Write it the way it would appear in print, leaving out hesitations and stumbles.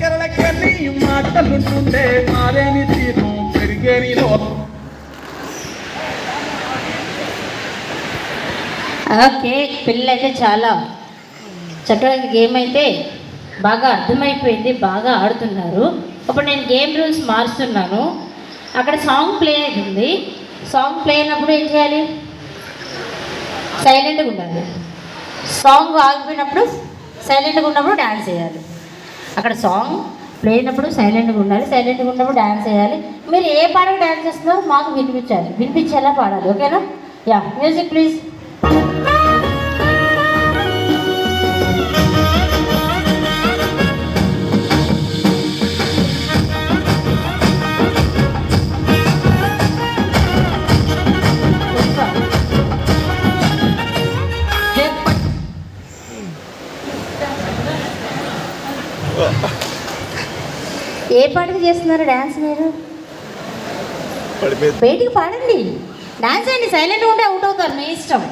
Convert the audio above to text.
దగ్గరలకెళ్ళి మాటలుంటుండే మారేని తీరు పెరిగేనిలో. ఓకే, పిల్లలు అయితే చాలా చక్కగా గేమ్ అయితే బాగా అర్థమైపోయింది, బాగా ఆడుతున్నారు. ఇప్పుడు నేను గేమ్ రూల్స్ మారుస్తున్నాను. అక్కడ సాంగ్ ప్లే అవుతుంది. సాంగ్ ప్లే అయినప్పుడు ఏం చేయాలి? సైలెంట్గా ఉండాలి. సాంగ్ ఆగిపోయినప్పుడు సైలెంట్గా ఉన్నప్పుడు డ్యాన్స్ చేయాలి. అక్కడ సాంగ్ ప్లే అయినప్పుడు సైలెంట్గా ఉండాలి, సైలెంట్గా ఉన్నప్పుడు డ్యాన్స్ చేయాలి. మీరు ఏ పాటకు డ్యాన్స్ చేస్తున్నారో మాకు వినిపించేలా పాడాలి. ఓకేనా? Yeah, music please. ఏ పాటకి చేస్తున్నారు డ్యాన్స్ మీరు? బయటికి పాడండి, డ్యాన్స్ చేయండి. సైలెంట్గా ఉంటే అవుట్ అవుతారు, మీ ఇష్టం.